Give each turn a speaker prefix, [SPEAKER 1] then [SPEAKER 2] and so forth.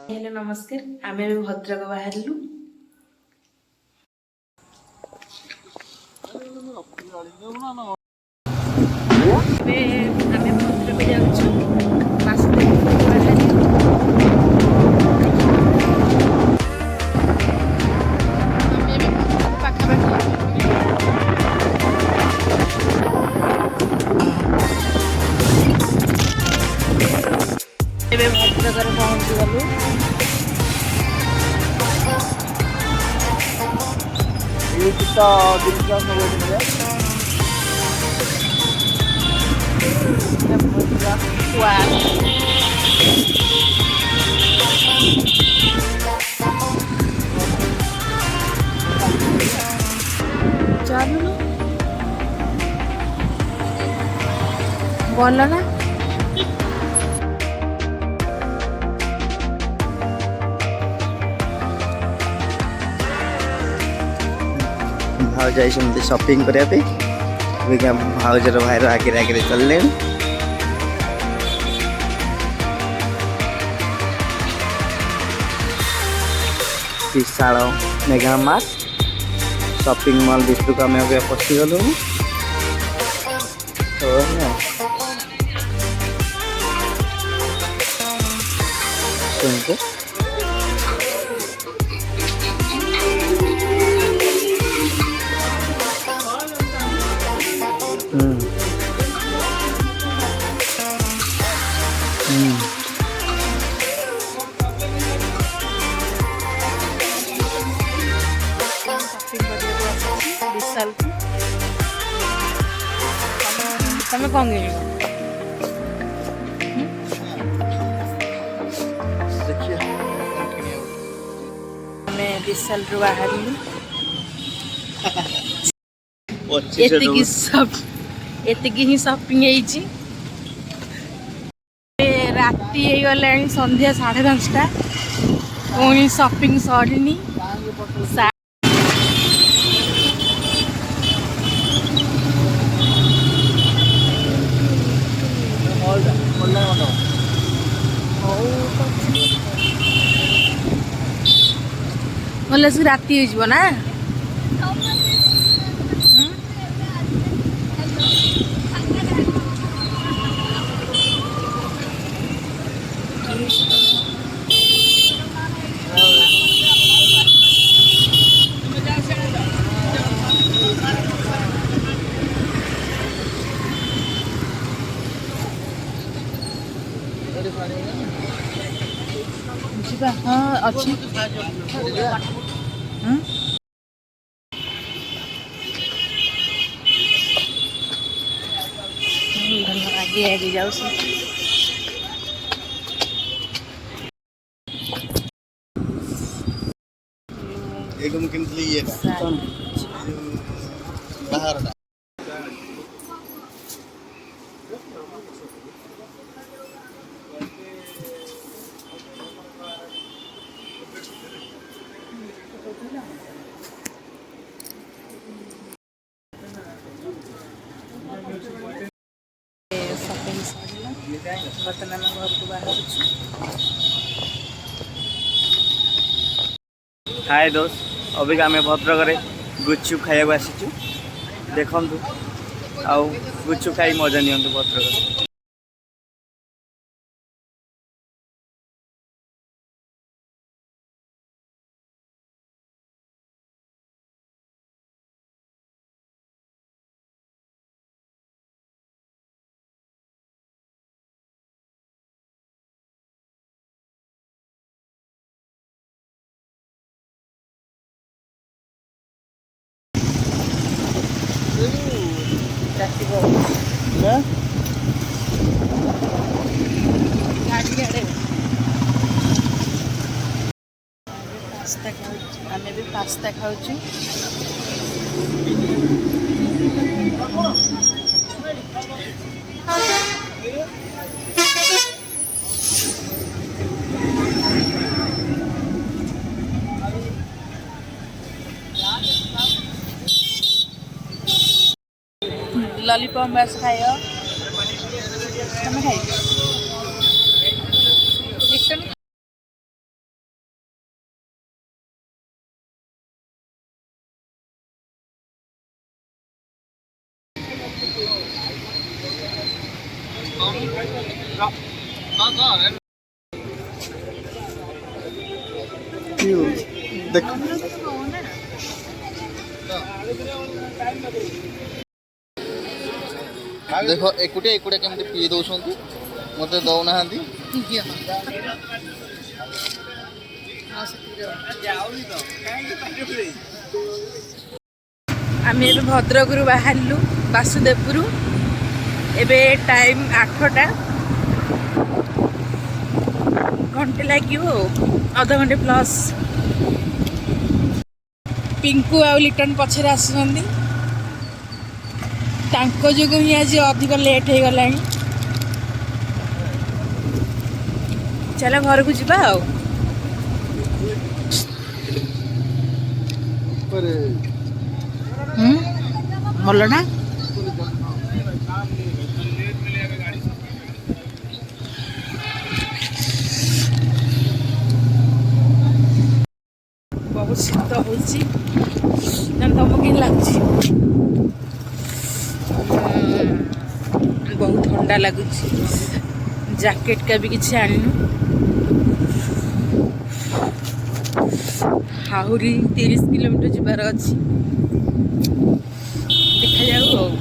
[SPEAKER 1] Hello नमस्कार आम भद्रक बाहर भद्रक जाऊँ भद्रक पहुँची गलु चलु बोल ना
[SPEAKER 2] भाव जाइए शॉपिंग करने भाउजर भाई आगे आगे चलने विशाल मेगा मार्ट शॉपिंग मॉल भितर को आम पशिगलु तो
[SPEAKER 1] विशाल तमें कौन किन विशाल रू बाहर एतिकी ही शॉपिंग राति गला संध्या 5:30 पुणी शॉपिंग सरीनी भले से राति हो ना हाँ अच्छी आगे आगे जाऊ
[SPEAKER 2] एक ममकिन लिए बाहर
[SPEAKER 1] शॉपिंग सरिला बर्तमान घर को बाहर
[SPEAKER 2] हाय दोस्त अभी आम भद्रक गुपचुप खाया आसीचु देखु आउ गुपचुप खाई मजा नि भद्रक
[SPEAKER 1] आम भी पास्ता खाऊ लॉलीपॉप बस खाइयो तमें खाई
[SPEAKER 2] ଦେଖ
[SPEAKER 3] ଦେଖ ଏକୁଟିଆ ଏକୁଟିଆ କେମିତି ପିଇ ଦଉଛନ୍ତି, ମତେ ଦଉନାହାନ୍ତି।
[SPEAKER 1] ଆମେ ଏବେ ଭଦ୍ରକରୁ ବାହାରିଲୁ ବାସୁଦେବପୁର। ଏବେ ଟାଇମ୍ 8ଟା, ଘଣ୍ଟେ ଲାଗିବ ଆଉ, ଅଧଘଣ୍ଟେ ପ୍ଲସ୍। ପିଙ୍କୁ ଆଉ ଲିଟନ ପଛରେ ଆସୁଛନ୍ତି, ତାଙ୍କ ଯୋଗୁଁ ହିଁ ଆଜି ଅଧିକ ଲେଟ୍ ହେଇଗଲାଣି। ଚାଲ ଘରକୁ ଯିବା ଆଉ। ଭଲ ନା? ବହୁତ ଶୀତ ହଉଛି, ତମକୁ କେମିତି ଲାଗୁଛି? ବହୁତ ଥଣ୍ଡା ଲାଗୁଛି, ଜ୍ୟାକେଟ୍ କା ବି କିଛି ଆଣିନୁ। ଆହୁରି 30 କିଲୋମିଟର ଯିବାର ଅଛି, ଦେଖାଯାଉ ଆଉ।